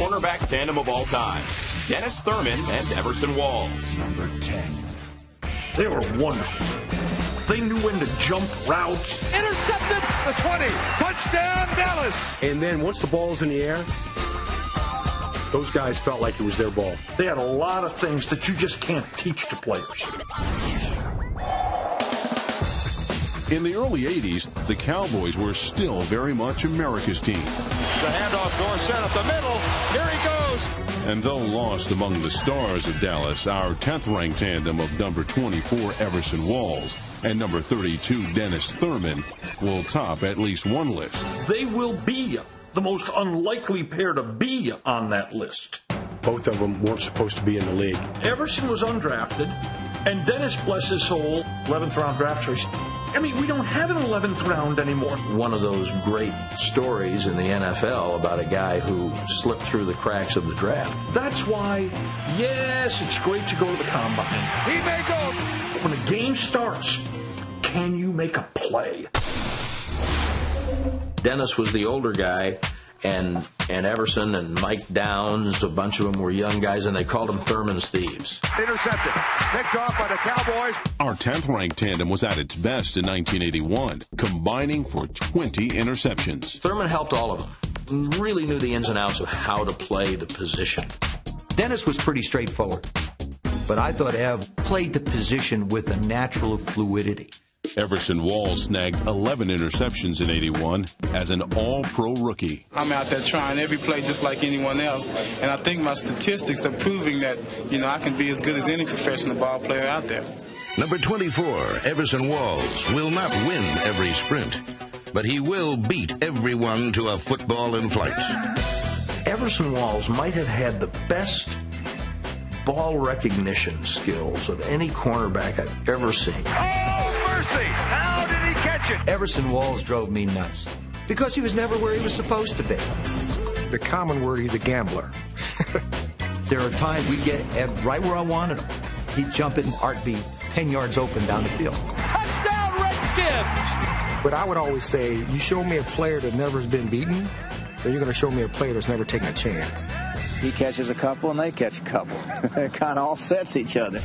cornerback tandem of all time, Dennis Thurman and Everson Walls. Number 10. They were wonderful. They knew when to jump routes. Intercepted the 20. Touchdown, Dallas. And then once the ball's in the air, those guys felt like it was their ball. They had a lot of things that you just can't teach to players. In the early 80s, the Cowboys were still very much America's team. The handoff, Dorsett up the middle. Here he goes. And though lost among the stars of Dallas, our 10th-ranked tandem of number 24, Everson Walls, and number 32, Dennis Thurman, will top at least one list. They will be the most unlikely pair to be on that list. Both of them weren't supposed to be in the league. Everson was undrafted, and Dennis, bless his soul, 11th round draft choice. I mean, we don't have an 11th round anymore. One of those great stories in the NFL about a guy who slipped through the cracks of the draft. That's why, yes, it's great to go to the combine. He may go. When a game starts, can you make a play? Dennis was the older guy, and Everson and Mike Downs, a bunch of them were young guys, and they called them Thurman's Thieves. Intercepted. Picked off by the Cowboys. Our 10th-ranked tandem was at its best in 1981, combining for 20 interceptions. Thurman helped all of them. Really knew the ins and outs of how to play the position. Dennis was pretty straightforward, but I thought Ev played the position with a natural fluidity. Everson Walls snagged 11 interceptions in 81 as an all-pro rookie. I'm out there trying every play just like anyone else, and I think my statistics are proving that, I can be as good as any professional ball player out there. Number 24, Everson Walls, will not win every sprint, but he will beat everyone to a football in flight. Everson Walls might have had the best ball recognition skills of any cornerback I've ever seen. Oh, mercy! How did he catch it? Everson Walls drove me nuts because he was never where he was supposed to be. The common word, he's a gambler. There are times we'd get Ev right where I wanted him. He'd jump in, Art be 10 yards open down the field. Touchdown, Redskins! But I would always say, you show me a player that never has been beaten, or you're going to show me a player that's never taken a chance. He catches a couple and they catch a couple. It kind of offsets each other.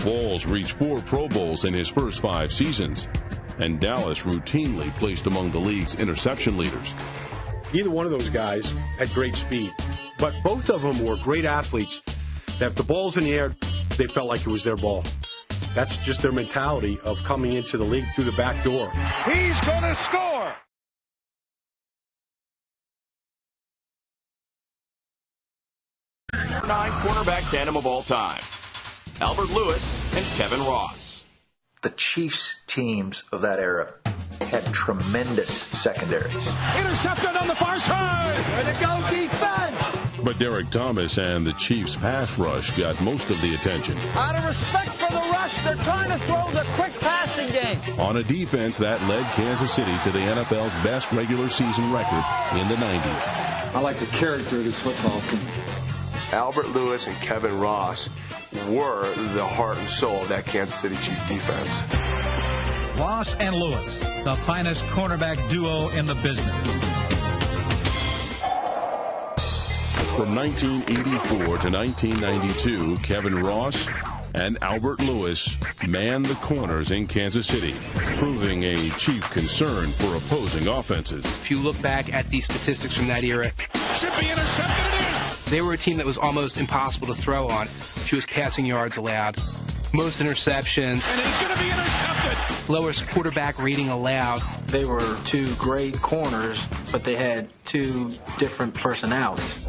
Walls reached 4 Pro Bowls in his first 5 seasons, and Dallas routinely placed among the league's interception leaders. Either one of those guys had great speed, but both of them were great athletes. That if the ball's in the air, they felt like it was their ball. That's just their mentality of coming into the league through the back door. He's going to score! Nine cornerback tandem of all time, Albert Lewis and Kevin Ross. The Chiefs teams of that era had tremendous secondaries. Intercepted on the far side. Way to go, defense! But Derek Thomas and the Chiefs' pass rush got most of the attention. Out of respect for the rush, they're trying to throw the quick passing game. On a defense that led Kansas City to the NFL's best regular season record in the 90s. I like the character of this football team. Albert Lewis and Kevin Ross were the heart and soul of that Kansas City Chiefs defense. Ross and Lewis, the finest cornerback duo in the business. From 1984 to 1992, Kevin Ross and Albert Lewis manned the corners in Kansas City, proving a chief concern for opposing offenses. If you look back at the statistics from that era, Should be intercepted, it is! They were a team that was almost impossible to throw on. Fewest passing yards allowed, most interceptions. And he's going to be intercepted! Lowest quarterback rating allowed. They were two great corners, but they had two different personalities.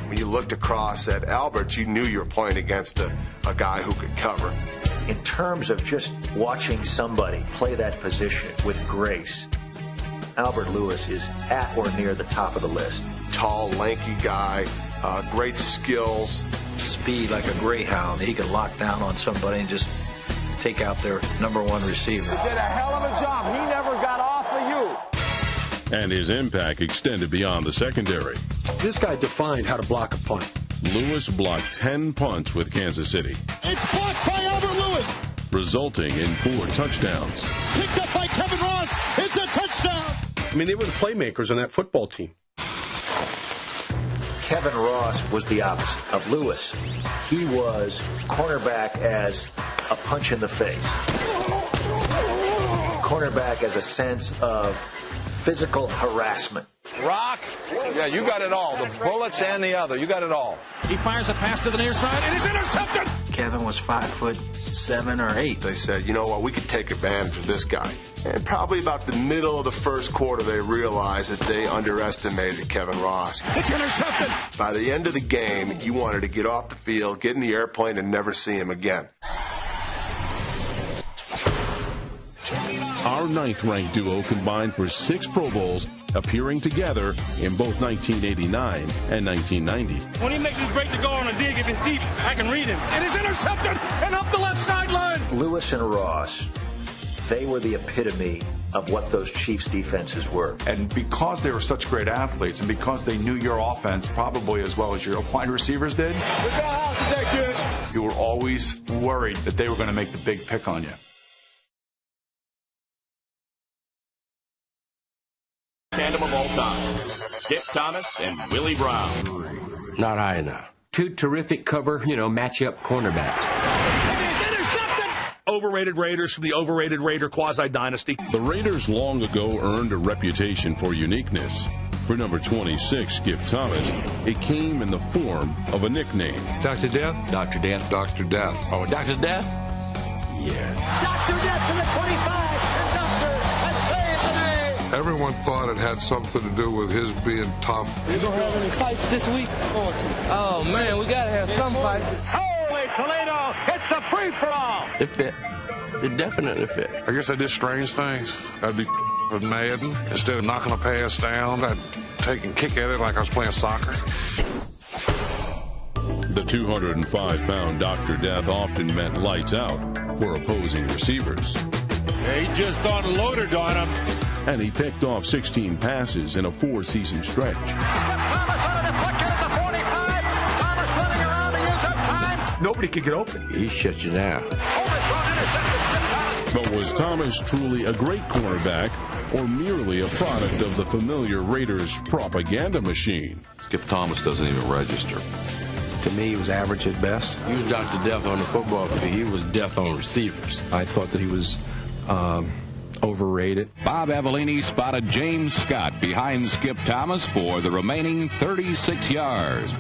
When you looked across at Albert, you knew you were playing against a guy who could cover. In terms of just watching somebody play that position with grace, Albert Lewis is at or near the top of the list. Tall, lanky guy, great skills. Speed like a greyhound. He could lock down on somebody and just take out their number one receiver. He did a hell of a job. He never got off of you. And his impact extended beyond the secondary. This guy defined how to block a punt. Lewis blocked 10 punts with Kansas City, It's blocked by Albert Lewis. resulting in 4 touchdowns. Picked up by Kevin Ross. It's a touchdown. mean, they were the playmakers on that football team. Kevin Ross was the opposite of Lewis. He was cornerback as a punch in the face. Cornerback as a sense of physical harassment. Rock, yeah, you got it all. The bullets and the other, you got it all. He fires a pass to the near side, and it's intercepted. Kevin was 5'7" or 8. They said, you know what, we could take advantage of this guy. And probably about the middle of the first quarter, they realized that they underestimated Kevin Ross. It's intercepted. By the end of the game, you wanted to get off the field, get in the airplane, and never see him again. Our ninth-ranked duo combined for 6 Pro Bowls, appearing together in both 1989 and 1990. When he makes his break to go on a dig, if it's deep, I can read him. It is intercepted and up the left sideline. Lewis and Ross, they were the epitome of what those Chiefs defenses were. And because they were such great athletes and because they knew your offense probably as well as your wide receivers did, you were always worried that they were going to make the big pick on you. Tandem of all time, Skip Thomas and Willie Brown. Not high enough. 2 terrific cover, matchup cornerbacks. Overrated Raiders from the overrated Raider quasi-dynasty. The Raiders long ago earned a reputation for uniqueness. For number 26, Skip Thomas, it came in the form of a nickname. Dr. Death? Dr. Death. Dr. Death. Oh, Dr. Death? Yeah. Dr. Death to the 25, and Doctor has saved the day. Everyone thought it had something to do with his being tough. You don't have any fights this week? Oh, man, we got to have some fights. Holy Toledo, it's a free-for-all. It fit. It definitely fit. I guess I did strange things. I'd be mad. Instead of knocking a pass down, I'd take and kick at it like I was playing soccer. The 205-pound Dr. Death often meant lights out for opposing receivers. He just unloaded on him. And he picked off 16 passes in a 4-season stretch. Nobody could get open. He shut you down. But was Thomas truly a great cornerback or merely a product of the familiar Raiders propaganda machine? Skip Thomas doesn't even register. To me, he was average at best. He was Dr. Death on the football field. He was death on receivers. I thought that he was overrated. Bob Avellini spotted James Scott behind Skip Thomas for the remaining 36 yards.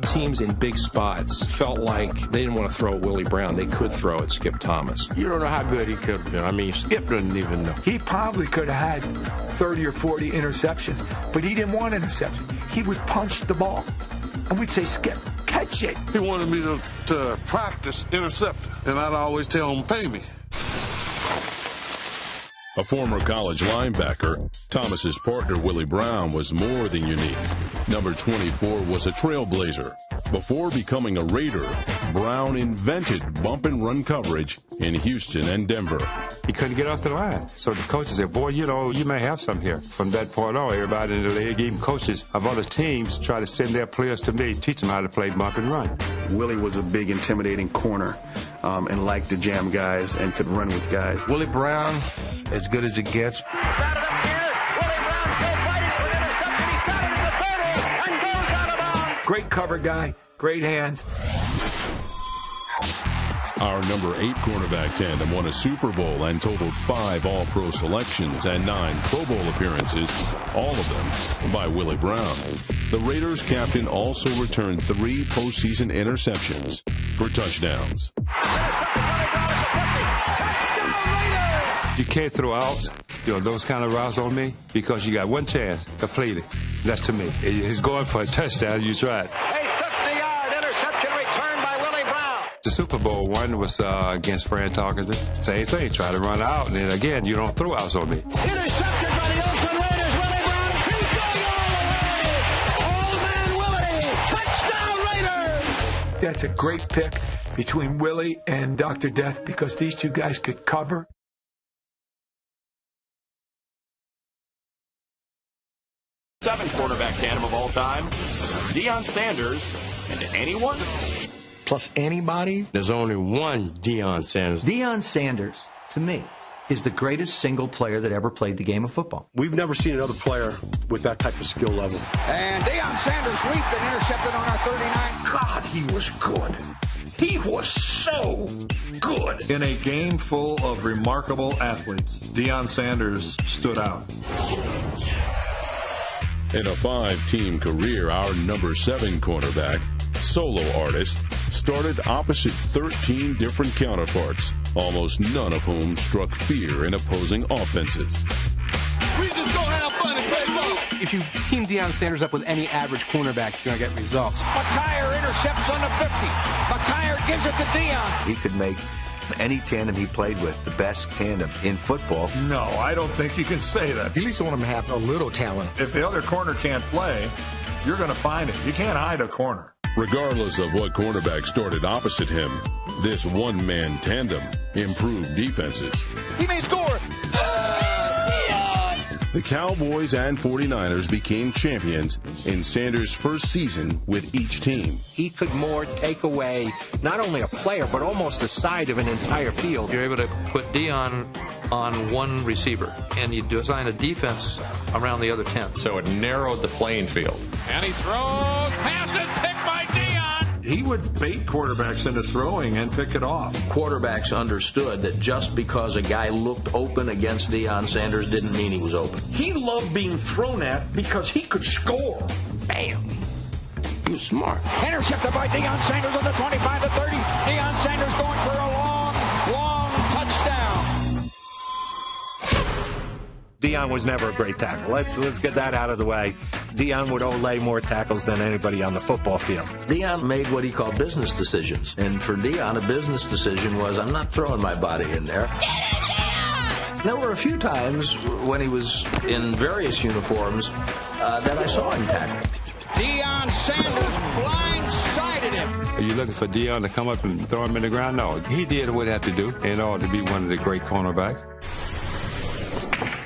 Teams in big spots felt like they didn't want to throw at Willie Brown. They could throw at Skip Thomas. You don't know how good he could have been. I mean, Skip doesn't even know. He probably could have had 30 or 40 interceptions, but he didn't want interceptions. He would punch the ball, and we'd say, Skip, catch it. He wanted me to practice intercepting, and I'd always tell him, pay me. A former college linebacker, Thomas's partner Willie Brown was more than unique. Number 24 was a trailblazer. Before becoming a Raider, Brown invented bump and run coverage in Houston and Denver. He couldn't get off the line. So the coaches said, boy, you may have some here. From that point on, everybody in the league, even coaches of other teams, try to send their players to me, teach them how to play bump and run. Willie was a big, intimidating corner and liked to jam guys and could run with guys. Willie Brown, as good as it gets. Great cover guy, great hands. Our number 8 cornerback tandem won a Super Bowl and totaled 5 All-Pro selections and 9 Pro Bowl appearances, all of them by Willie Brown. The Raiders captain also returned 3 postseason interceptions for touchdowns. You can't throw out, those kind of routes on me because you got one chance, complete it. That's to me. He's going for a touchdown, you try it. A 50-yard interception returned by Willie Brown. The Super Bowl one was against Fran Tarkenton. Same thing, try to run out, and then again, you don't throw outs on me. Intercepted by the Oakland Raiders, Willie Brown. He's going all the way. Old man Willie. Touchdown Raiders. That's a great pick between Willie and Dr. Death because these two guys could cover. Seventh quarterback tandem of all time, Deion Sanders and anyone? Plus anybody? There's only one Deion Sanders. Deion Sanders, to me, is the greatest single player that ever played the game of football. We've never seen another player with that type of skill level. And Deion Sanders leaped and intercepted on our 39. God, he was good. He was so good. In a game full of remarkable athletes, Deion Sanders stood out. In a 5-team career, our number 7 cornerback, solo artist, started opposite 13 different counterparts, almost none of whom struck fear in opposing offenses. We just gonna have fun and play ball. If you team Deion Sanders up with any average cornerback, you're going to get results. McKyer intercepts on the 50. McKyer gives it to Deion. He could make any tandem he played with the best tandem in football. No, I don't think you can say that. At least I want him to have a little talent. If the other corner can't play, you're going to find it. You can't hide a corner. Regardless of what cornerback started opposite him, this one-man tandem improved defenses. He may score. The Cowboys and 49ers became champions in Sanders' first season with each team. He could more take away not only a player, but almost the side of an entire field. You're able to put Deion on one receiver, and you design a defense around the other 10. So it narrowed the playing field. And he throws. Passes picked by Deion. He would bait quarterbacks into throwing and pick it off. Quarterbacks understood that just because a guy looked open against Deion Sanders didn't mean he was open. He loved being thrown at because he could score. Bam. He was smart. Intercepted by Deion Sanders on the 25 to 30. Deion Sanders going for a long touchdown. Deion was never a great tackle. Let's get that out of the way. Deion would lay more tackles than anybody on the football field. Deion made what he called business decisions. And for Deion, a business decision was, I'm not throwing my body in there. There were a few times when he was in various uniforms that I saw him tackle. Deion Sanders blindsided him. Are you looking for Deion to come up and throw him in the ground? No, he did what he had to do in order to be one of the great cornerbacks.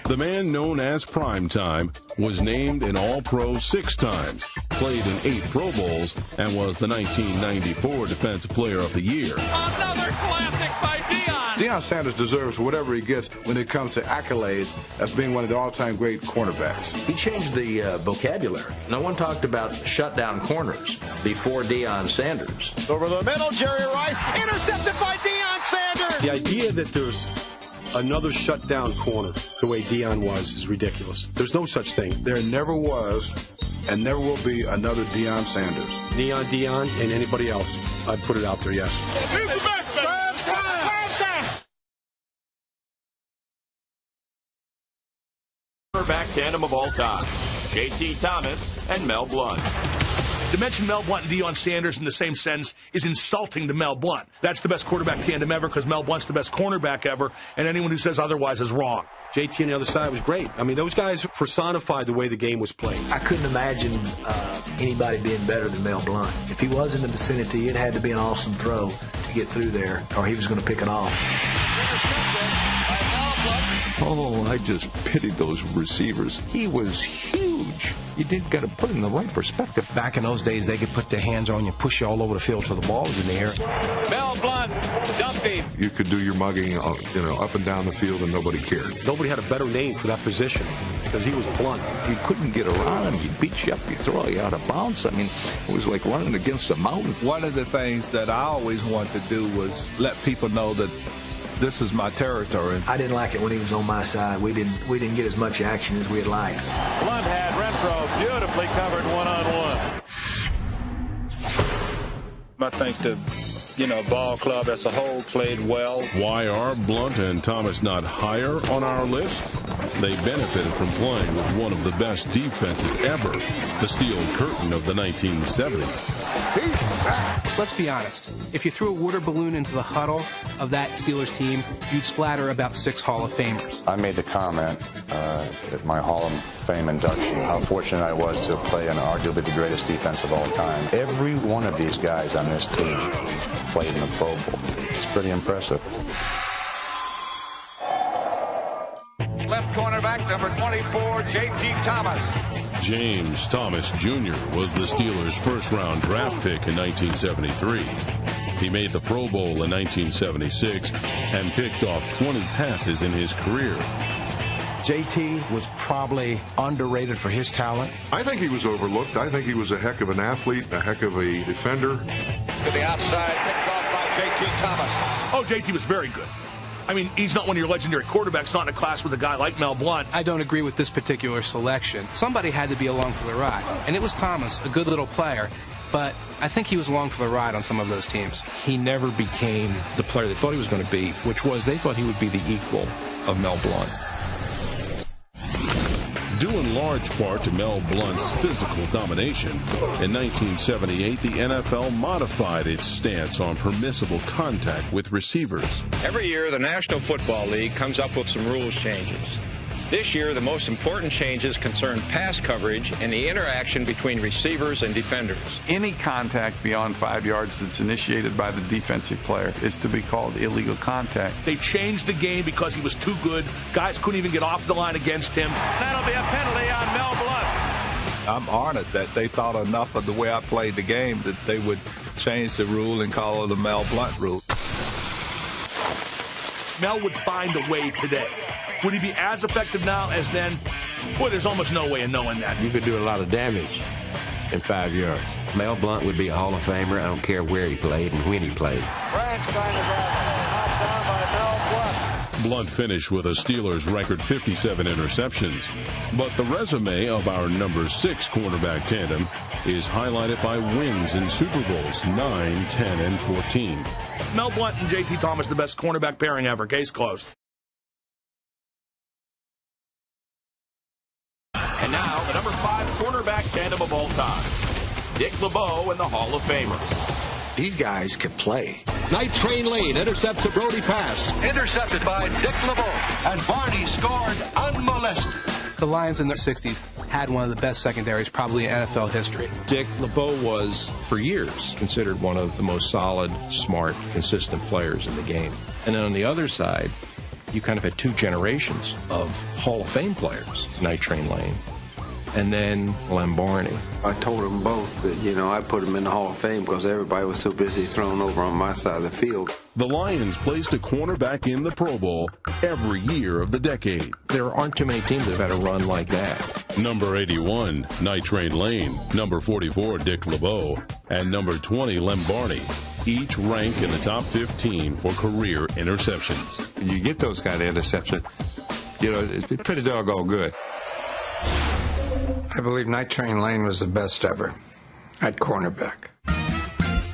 The man known as Primetime was named an All-Pro 6 times, played in 8 Pro Bowls, and was the 1994 Defensive Player of the Year. Another classic by Deion. Deion Sanders deserves whatever he gets when it comes to accolades as being one of the all-time great cornerbacks. He changed the vocabulary. No one talked about shutdown corners before Deion Sanders. Over the middle, Jerry Rice, intercepted by Deion Sanders. The idea that there's another shutdown corner the way Deion was is ridiculous. There's no such thing. There never was and never will be another Deion Sanders. Deion, and anybody else. I'd put it out there, yes. He's the best, Cornerback tandem of all time, J.T. Thomas and Mel Blount. To mention Mel Blount and Deion Sanders in the same sentence is insulting to Mel Blount. That's the best quarterback tandem ever because Mel Blount's the best cornerback ever, and anyone who says otherwise is wrong. JT on the other side was great. I mean, those guys personified the way the game was played. I couldn't imagine anybody being better than Mel Blount. If he was in the vicinity, it had to be an awesome throw to get through there, or he was going to pick it off. Oh, I just pitied those receivers. He was huge. You did got to put it in the right perspective. Back in those days, they could put their hands on you, push you all over the field till the ball was in the air. Mel Blount dumped him. You could do your mugging, up and down the field, and nobody cared. Nobody had a better name for that position because he was blunt. You couldn't get around him. He'd beat you up. He'd throw you out of bounds. I mean, it was like running against a mountain. One of the things that I always wanted to do was let people know that this is my territory. I didn't like it when he was on my side. We didn't get as much action as we'd like. Blount had Renfro beautifully covered one-on-one. I think the ball club as a whole played well. Why are Blount and Thomas not higher on our list? They benefited from playing with one of the best defenses ever, the Steel Curtain of the 1970s. He's sacked. Let's be honest. If you threw a water balloon into the huddle of that Steelers team, you'd splatter about 6 Hall of Famers. I made the comment at my Hall of Fame induction how fortunate I was to play in arguably the greatest defense of all time. Every one of these guys on this team played in the Pro Bowl. It's pretty impressive. Left cornerback, number 24, J.T. Thomas. James Thomas Jr. was the Steelers' first-round draft pick in 1973. He made the Pro Bowl in 1976 and picked off 20 passes in his career. JT was probably underrated for his talent. I think he was overlooked. I think he was a heck of an athlete, a heck of a defender. To the outside, picked off by J.T. Thomas. Oh, JT was very good. I mean, he's not one of your legendary quarterbacks, not in a class with a guy like Mel Blount. I don't agree with this particular selection. Somebody had to be along for the ride, and it was Thomas, a good little player, but I think he was along for the ride on some of those teams. He never became the player they thought he was going to be, which was they thought he would be the equal of Mel Blount. Due in large part to Mel Blount's physical domination, in 1978 the NFL modified its stance on permissible contact with receivers. Every year the National Football League comes up with some rules changes. This year the most important changes concern pass coverage and the interaction between receivers and defenders. Any contact beyond 5 yards that's initiated by the defensive player is to be called illegal contact. They changed the game because he was too good. Guys couldn't even get off the line against him. That'll be a penalty on Mel Blount. I'm honored that they thought enough of the way I played the game that they would change the rule and call it the Mel Blount rule. Mel would find a way today. Would he be as effective now as then? Boy, there's almost no way of knowing that. You could do a lot of damage in 5 yards. Mel Blount would be a Hall of Famer. I don't care where he played and when he played. Bryant's trying to knocked down by Mel Blount. Blount finished with a Steelers record 57 interceptions. But the resume of our number 6 cornerback tandem is highlighted by wins in Super Bowls 9, 10, and 14. Mel Blount and J.T. Thomas, the best cornerback pairing ever. Case closed. And now, the number 5 cornerback tandem of all time, Dick LeBeau and the Hall of Famers. These guys could play. Night Train Lane intercepts a Brody pass. Intercepted by Dick LeBeau. And Barney scored unmolested. The Lions in the 60s had one of the best secondaries probably in NFL history. Dick LeBeau was, for years, considered one of the most solid, smart, consistent players in the game. And then on the other side, you kind of had 2 generations of Hall of Fame players, Night Train Lane, and then Lem Barney. I told them both that, I put them in the Hall of Fame because everybody was so busy throwing over on my side of the field. The Lions placed a cornerback in the Pro Bowl every year of the decade. There aren't too many teams that have had a run like that. Number 81, Night Train Lane. Number 44, Dick LeBeau. And number 20, Lem Barney. Each rank in the top 15 for career interceptions. When you get those kind of interceptions, it's pretty doggone good. I believe Night Train Lane was the best ever at cornerback.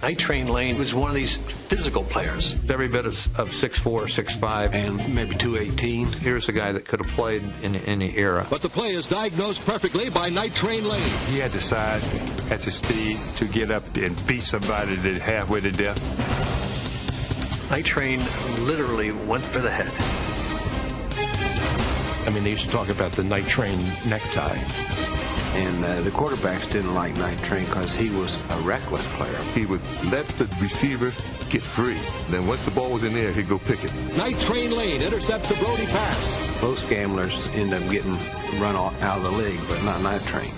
Night Train Lane was one of these physical players. Every bit of 6'4", 6'5", and maybe 218. Here's a guy that could have played in any era. But the play is diagnosed perfectly by Night Train Lane. He had the size, had the speed to get up and beat somebody that halfway to death. Night Train literally went for the head. I mean, they used to talk about the Night Train necktie. And the quarterbacks didn't like Night Train because he was a reckless player. He would let the receiver get free. Then once the ball was in there, he'd go pick it. Night Train Lane intercepts the Brody pass. Most gamblers end up getting run out of the league, but not Night Train.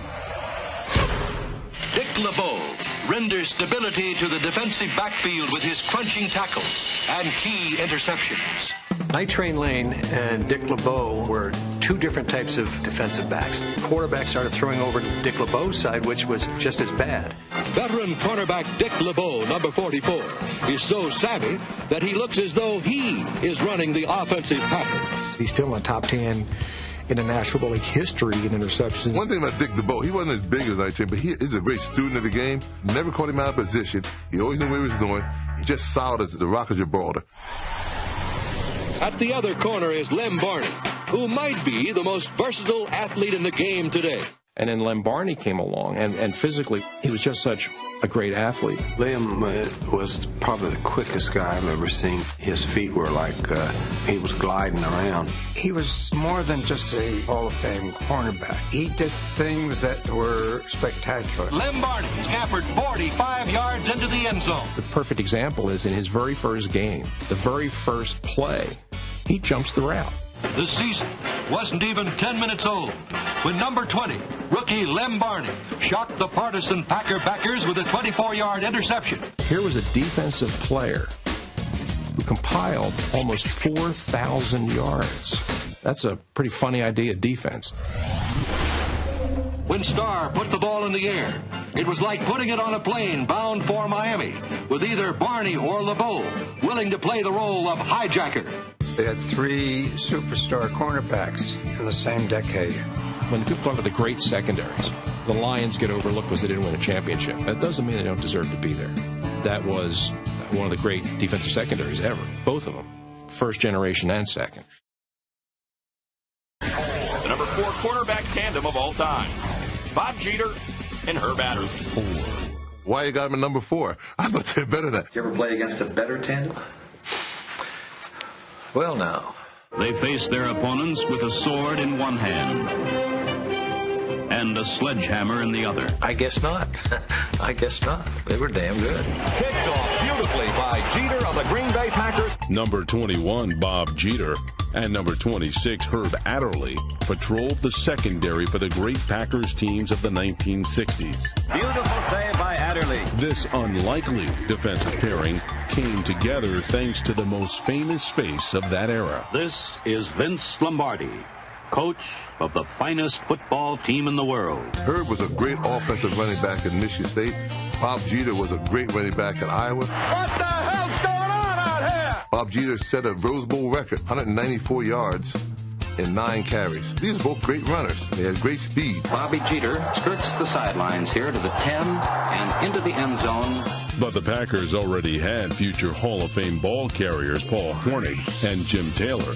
Dick LeBeau renders stability to the defensive backfield with his crunching tackles and key interceptions. Night Train Lane and Dick LeBeau were 2 different types of defensive backs. Quarterback started throwing over to Dick LeBeau's side, which was just as bad. Veteran cornerback Dick LeBeau, number 44, is so savvy that he looks as though he is running the offensive pattern. He's still in the top 10 in the National League history in interceptions. One thing about Dick LeBeau, he wasn't as big as Night Train, but he is a great student of the game. Never caught him out of position. He always knew where he was going. He's just solid as the Rock of Gibraltar. At the other corner is Lem Barney, who might be the most versatile athlete in the game today. And then Lem Barney came along, and physically, he was just such a great athlete. Lem was probably the quickest guy I've ever seen. His feet were like he was gliding around. He was more than just a Hall of Fame cornerback. He did things that were spectacular. Lem Barney scampered 45 yards into the end zone. The perfect example is in his very first game, the very first play, he jumps the route. The season wasn't even 10 minutes old when number 20, Rookie Lem Barney shocked the partisan Packer backers with a 24-yard interception. Here was a defensive player who compiled almost 4,000 yards. That's a pretty funny idea, defense. When Starr put the ball in the air, it was like putting it on a plane bound for Miami, with either Barney or LeBeau willing to play the role of hijacker. They had 3 superstar cornerbacks in the same decade. When people talk about the great secondaries, the Lions get overlooked because they didn't win a championship. That doesn't mean they don't deserve to be there. That was one of the great defensive secondaries ever, both of them, first generation and second. The number 4 cornerback tandem of all time, Bob Jeter and Herb Adderley. 4. Why you got him at number 4? I thought they were better than that. You ever play against a better tandem? Well, now. They face their opponents with a sword in one hand and a sledgehammer in the other. I guess not. I guess not. They were damn good. Kicked off beautifully by Jeter of the Green Bay Packers. Number 21, Bob Jeter, and number 26, Herb Adderley, patrolled the secondary for the great Packers teams of the 1960s. Beautiful save by Adderley. This unlikely defensive pairing came together thanks to the most famous face of that era. This is Vince Lombardi, coach of the finest football team in the world. Herb was a great offensive running back at Michigan State. Bob Jeter was a great running back at Iowa. What the hell's going on out here? Bob Jeter set a Rose Bowl record, 194 yards in 9 carries. These are both great runners. They had great speed. Bobby Jeter skirts the sidelines here to the 10 and into the end zone. But the Packers already had future Hall of Fame ball carriers Paul Hornig and Jim Taylor.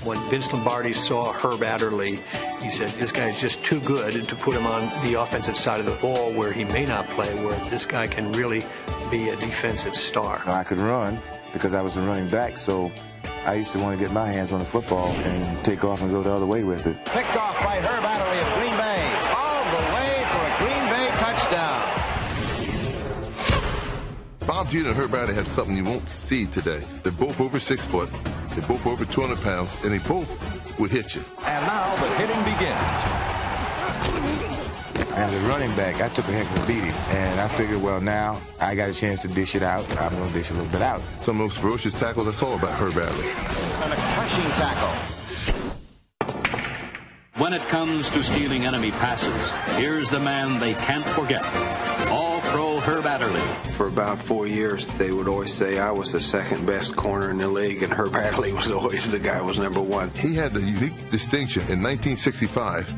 When Vince Lombardi saw Herb Adderley, he said, this guy is just too good to put him on the offensive side of the ball where he may not play, where this guy can really be a defensive star. I could run because I was a running back, so I used to want to get my hands on the football and take off and go the other way with it. Picked off by Herb Adderley of Green Bay. All the way for a Green Bay touchdown. Bob Jeter and Herb Adderley had something you won't see today. They're both over 6 foot. They're both over 200 pounds, and they both would hit you. And now the hitting begins. As a running back, I took a heck of a beating, and I figured, well, now I got a chance to dish it out. I'm going to dish a little bit out. Some of those ferocious tackles I saw about Herb Adderley. And a crushing tackle. When it comes to stealing enemy passes, here's the man they can't forget. All-Pro Herb Adderley. For about 4 years, they would always say I was the second best corner in the league, and Herb Adderley was always the guy who was number 1. He had the unique distinction in 1965.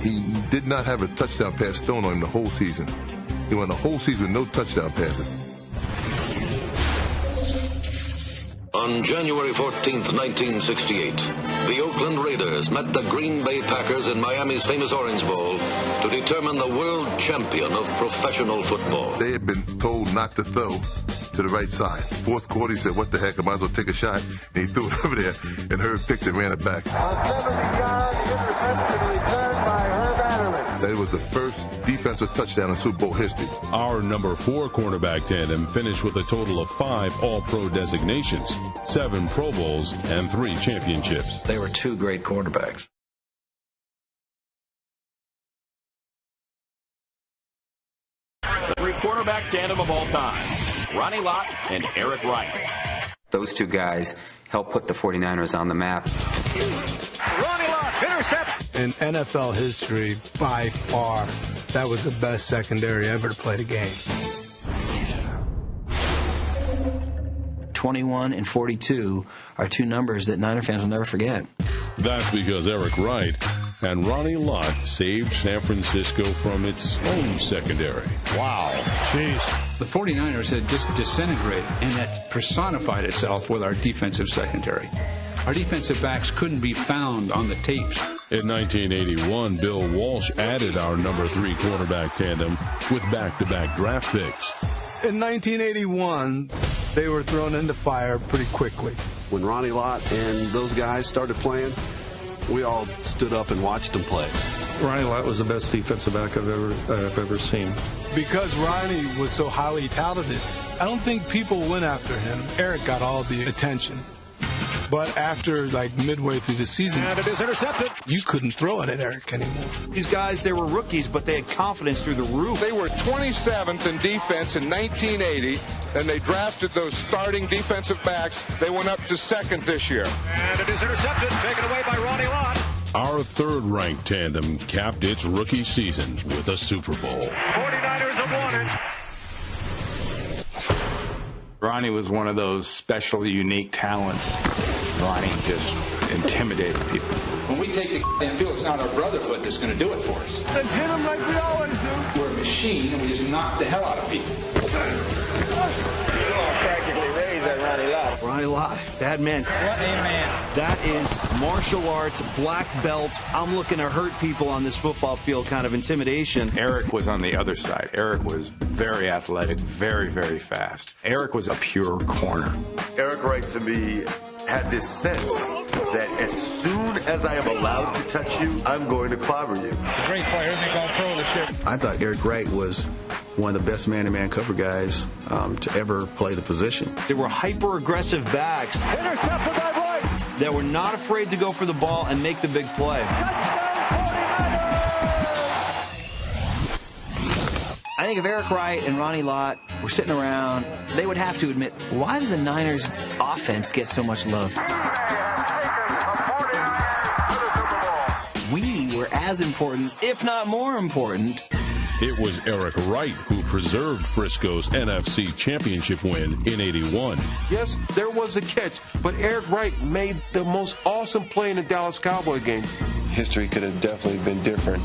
He did not have a touchdown pass thrown on him the whole season. He won the whole season with no touchdown passes. On January 14th, 1968, the Oakland Raiders met the Green Bay Packers in Miami's famous Orange Bowl to determine the world champion of professional football. They had been told not to throw to the right side. Fourth quarter, he said, what the heck, I might as well take a shot. And he threw it over there, and Herb picked it and ran it back. A 70-yard interception returned by Herb Adderley. That was the first defensive touchdown in Super Bowl history. Our number 4 cornerback tandem finished with a total of 5 All-Pro designations, 7 Pro Bowls, and 3 championships. They were 2 great quarterbacks. The 3 cornerback tandem of all time, Ronnie Lott and Eric Wright. Those 2 guys helped put the 49ers on the map. Ronnie Lott, intercept. In NFL history, by far, that was the best secondary ever to play the game. 21 and 42 are 2 numbers that Niner fans will never forget. That's because Eric Wright and Ronnie Lott saved San Francisco from its own secondary. Wow. Jeez. The 49ers had just disintegrated, and that personified itself with our defensive secondary. Our defensive backs couldn't be found on the tapes. In 1981, Bill Walsh added our number 3 cornerback tandem with back-to-back draft picks. In 1981, they were thrown into fire pretty quickly. When Ronnie Lott and those guys started playing, we all stood up and watched them play. Ronnie Lott was the best defensive back I've ever seen. Because Ronnie was so highly touted, I don't think people went after him. Eric got all the attention. But after, like, midway through the season, and it is intercepted. You couldn't throw it at Eric anymore. These guys, they were rookies, but they had confidence through the roof. They were 27th in defense in 1980, and they drafted those starting defensive backs. They went up to second this year. And it is intercepted, taken away by Ronnie Lott. Our third-ranked tandem capped its rookie season with a Super Bowl. 49ers have won it. Ronnie was one of those special, unique talents. Ronnie just intimidated people. When we take the damn field, it's not our brotherhood that's going to do it for us. Let's hit him like we always do. We're a machine, and we just knock the hell out of people. Practically raised that Ronnie Lott. Ronnie Lott, that man. What a man. That is martial arts, black belt. I'm looking to hurt people on this football field kind of intimidation. Eric was on the other side. Eric was very athletic, very, very fast. Eric was a pure corner. Eric Wright, to me, had this sense that as soon as I am allowed to touch you, I'm going to clobber you. A great player, isn't he, gone pro this year? I thought Eric Wright was one of the best man-to-man cover guys to ever play the position. They were hyper-aggressive backs. Intercepted by Wright. That were not afraid to go for the ball and make the big play. I think if Eric Wright and Ronnie Lott were sitting around, they would have to admit, why did the Niners offense get so much love? We were as important, if not more important. It was Eric Wright who preserved Frisco's NFC Championship win in '81. Yes, there was a catch, but Eric Wright made the most awesome play in the Dallas Cowboy game. History could have definitely been different.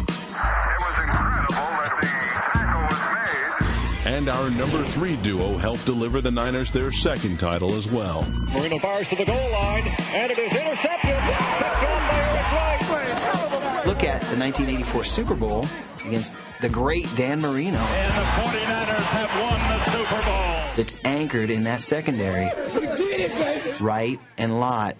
And our number 3 duo helped deliver the Niners their second title as well. Marino fires to the goal line, and it is intercepted. Picked on by Eric Wright. Look at the 1984 Super Bowl against the great Dan Marino. And the 49ers have won the Super Bowl. It's anchored in that secondary. Wright and Lott.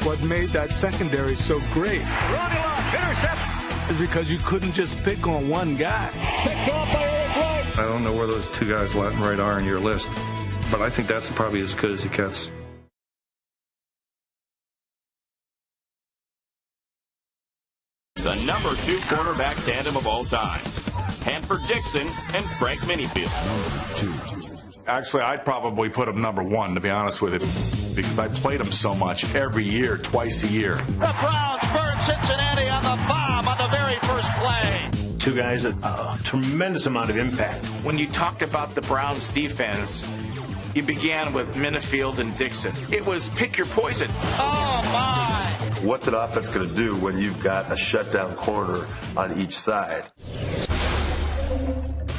What made that secondary so great? Ronnie Lott, intercept. Is because you couldn't just pick on one guy. Picked off by Eric Wright. I don't know where those two guys, Lott and Wright, are on your list, but I think that's probably as good as it gets. The number 2 cornerback tandem of all time. Hanford Dixon and Frank Minifield. Actually, I'd probably put him number 1, to be honest with you, because I played him so much every year, twice a year. The Browns burn Cincinnati on the bomb on the very first play. Two guys with a tremendous amount of impact. When you talked about the Browns defense, you began with Minifield and Dixon. It was pick your poison. Oh, my. What's an offense going to do when you've got a shutdown corner on each side?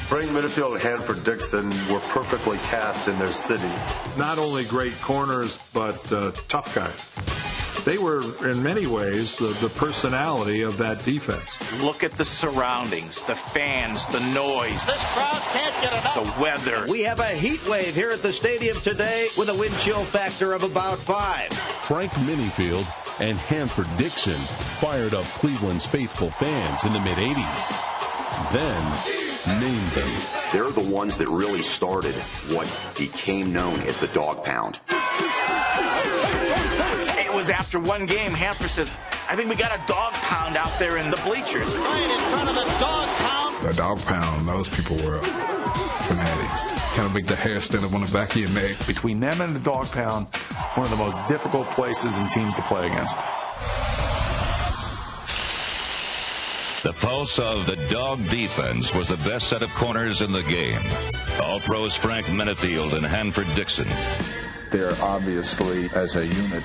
Frank Minifield and Hanford Dixon were perfectly cast in their city. Not only great corners, but tough guys. They were, in many ways, the personality of that defense. Look at the surroundings, the fans, the noise. This crowd can't get enough. The weather. We have a heat wave here at the stadium today with a wind chill factor of about 5. Frank Minifield and Hanford Dixon fired up Cleveland's faithful fans in the mid-'80s. Then named them. They're the ones that really started what became known as the dog pound. It was after one game, Hanford said, I think we got a dog pound out there in the bleachers. Right in front of the dog pound. The dog pound, those people were fanatics. Kind of make the hair stand up on the back of your neck. Between them and the dog pound, one of the most difficult places and teams to play against. The pulse of the dog defense was the best set of corners in the game. All-pros Frank Minifield and Hanford Dixon. They're obviously, as a unit,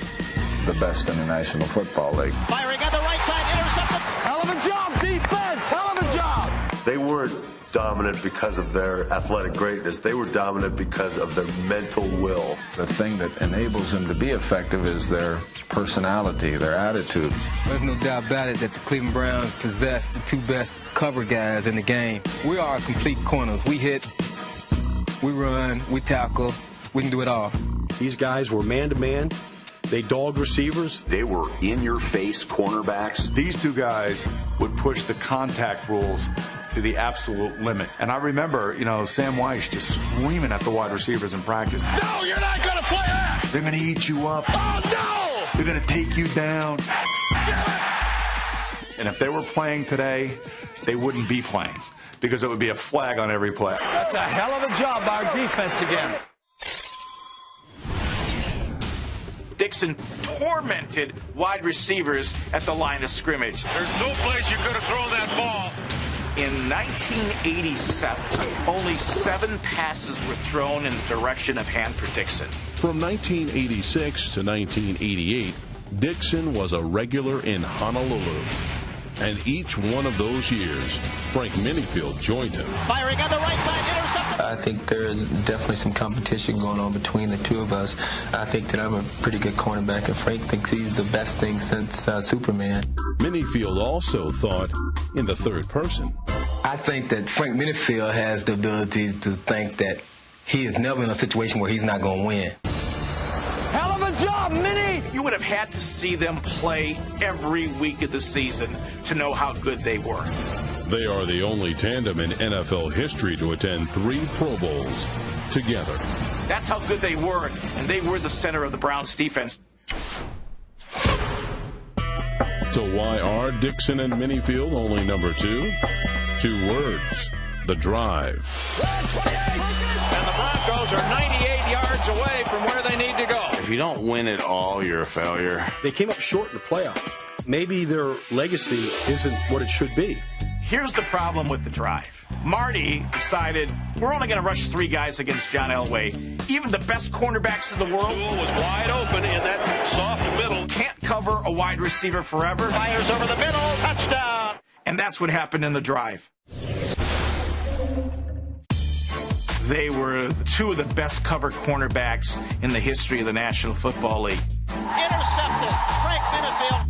the best in the National Football League. Firing on the right side, intercepted. Hell of a job, defense. Hell of a job. They weren't dominant because of their athletic greatness. They were dominant because of their mental will. The thing that enables them to be effective is their personality, their attitude. There's no doubt about it that the Cleveland Browns possess the two best cover guys in the game. We are complete corners. We hit, we run, we tackle, we can do it all. These guys were man-to-man. They dogged receivers. They were in-your-face cornerbacks. These two guys would push the contact rules to the absolute limit. And I remember, Sam Weiss just screaming at the wide receivers in practice. No, you're not going to play that! They're going to eat you up. Oh, no! They're going to take you down. And if they were playing today, they wouldn't be playing because it would be a flag on every play. That's a hell of a job by our defense again. Dixon tormented wide receivers at the line of scrimmage. There's no place you could have thrown that ball. In 1987, only 7 passes were thrown in the direction of Hanford Dixon. From 1986 to 1988, Dixon was a regular in Honolulu. And each one of those years, Frank Minifield joined him. Firing on the right side, intercepted. I think there is definitely some competition going on between the two of us. I think that I'm a pretty good cornerback, and Frank thinks he's the best thing since Superman. Minifield also thought in the third person. I think that Frank Minifield has the ability to think that he is never in a situation where he's not going to win. Hell of a job, Minnie! You would have had to see them play every week of the season to know how good they were. They are the only tandem in NFL history to attend 3 Pro Bowls together. That's how good they were, and they were the center of the Browns' defense. So why are Dixon and Minifield only number 2? 2 words: the drive. And the Broncos are 98 yards away from where they need to go. If you don't win it all, you're a failure. They came up short in the playoffs. Maybe their legacy isn't what it should be. Here's the problem with the drive. Marty decided we're only going to rush 3 guys against John Elway. Even the best cornerbacks in the world was wide open in that soft middle. Can't cover a wide receiver forever. Fires over the middle, touchdown. And that's what happened in the drive. They were 2 of the best covered cornerbacks in the history of the National Football League. Intercepted. Frank Minifield.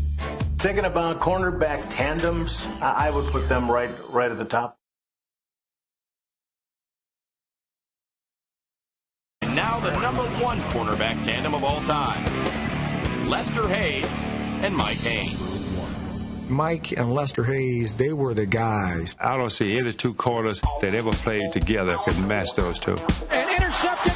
Thinking about cornerback tandems, I would put them right at the top. And now the #1 cornerback tandem of all time, Lester Hayes and Mike Haynes. Mike and Lester Hayes, they were the guys. I don't see any 2 corners that ever played together could match those 2. And intercepted.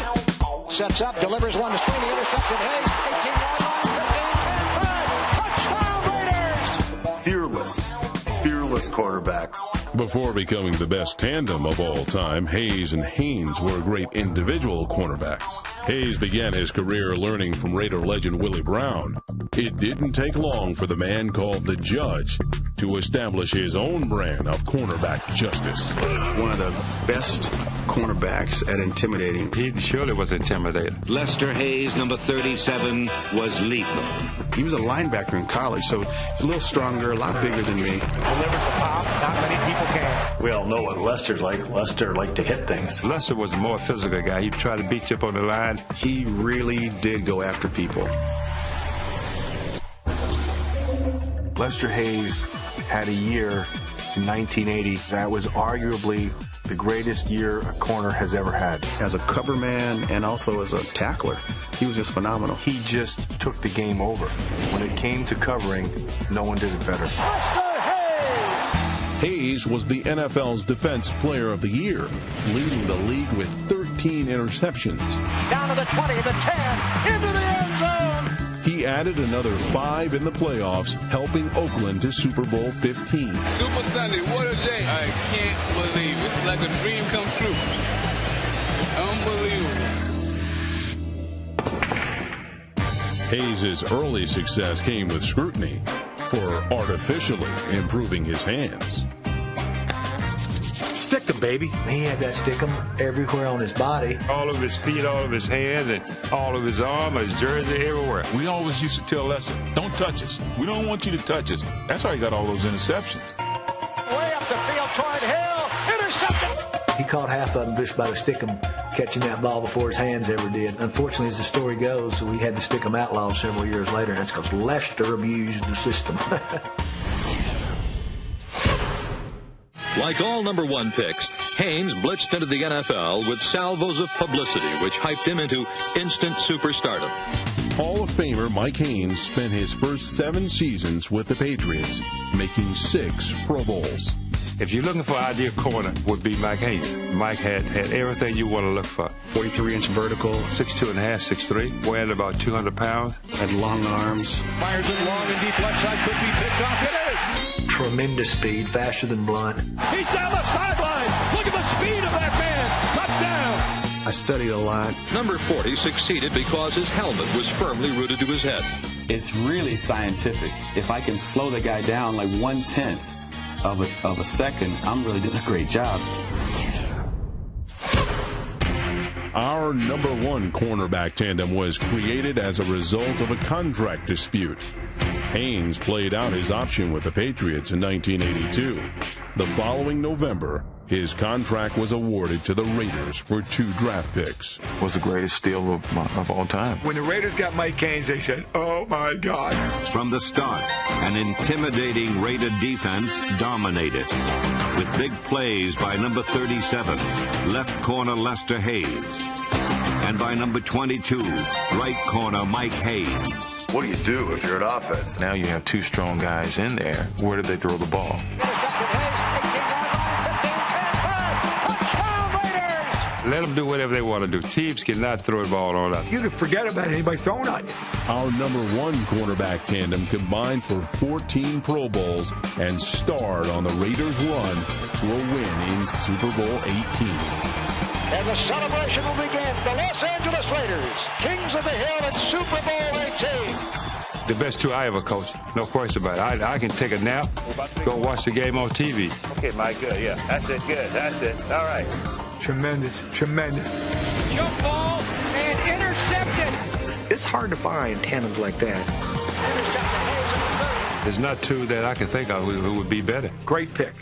Sets up, delivers one to Sweeney, interception. Hayes, 18-yard line, 15, 10, 5. Touchdown Raiders! Fearless quarterbacks. Before becoming the best tandem of all time, Hayes and Haynes were great individual cornerbacks. Hayes began his career learning from Raider legend Willie Brown. It didn't take long for the man called the Judge to establish his own brand of cornerback justice. One of the best cornerbacks at intimidating. He surely was intimidating. Lester Hayes, number 37, was lethal. He was a linebacker in college, so he's a little stronger, a lot bigger than me. Delivers a pop, not many people can. We all know what Lester's like. Lester liked to hit things. Lester was a more physical guy. He'd try to beat you up on the line. He really did go after people. Lester Hayes had a year in 1980 that was arguably the greatest year a corner has ever had. As a cover man and also as a tackler, he was just phenomenal. He just took the game over. When it came to covering, no one did it better. Hayes was the NFL's Defense Player of the Year, leading the league with 13 interceptions. Down to the 20, the 10, into the end zone. He added another 5 in the playoffs, helping Oakland to Super Bowl 15. Super Sunday, what a day. I can't believe it. It's like a dream come true. It's unbelievable. Hayes' early success came with scrutiny for artificially improving his hands. Stick 'em, baby. He had that stick 'em everywhere on his body. All of his feet, all of his hands, and all of his arm, his jersey, everywhere. We always used to tell Lester, don't touch us. We don't want you to touch us. That's how he got all those interceptions. Way up the field toward Hill. Intercepted. He caught half of them just by the stick 'em catching that ball before his hands ever did. Unfortunately, as the story goes, we had the stick 'em outlaws several years later, and that's because Lester abused the system. Like all #1 picks, Haynes blitzed into the NFL with salvos of publicity, which hyped him into instant superstardom. Hall of Famer Mike Haynes spent his first 7 seasons with the Patriots, making 6 Pro Bowls. If you're looking for an ideal corner, would be Mike Haynes. Mike had everything you want to look for. 43-inch vertical. 6'2 and a half, 6'3", weighing about 200 pounds. Had long arms. Fires it long and deep left side, could be picked off. It is! Tremendous speed, faster than Blunt. He's down the sideline. Look at the speed of that man. Touchdown. I studied a lot. Number 40 succeeded because his helmet was firmly rooted to his head. It's really scientific. If I can slow the guy down like 1/10 of a second, I'm really doing a great job. Our number 1 cornerback tandem was created as a result of a contract dispute. Haynes played out his option with the Patriots in 1982. The following November, his contract was awarded to the Raiders for 2 draft picks. Was the greatest steal of all time. When the Raiders got Mike Haynes, they said, oh my God. From the start, an intimidating Raider defense dominated. With big plays by number 37, left corner Lester Hayes. And by number 22, right corner Mike Hayes. What do you do if you're an offense? Now you have 2 strong guys in there. Where did they throw the ball? Let them do whatever they want to do. Teams cannot throw the ball on us. You can forget about anybody throwing on you. Our number 1 cornerback tandem combined for 14 Pro Bowls and starred on the Raiders' run to a win in Super Bowl 18. And the celebration will begin. The Los Angeles Raiders, Kings of the Hill in Super Bowl 18. The best 2 I ever coached. No question about it. I can take a nap, go watch the game on TV. Okay, Mike, good, yeah. That's it, good, that's it. All right. Tremendous, tremendous. Jump ball and intercepted. It's hard to find tandems like that. There's not 2 that I can think of who would be better. Great pick.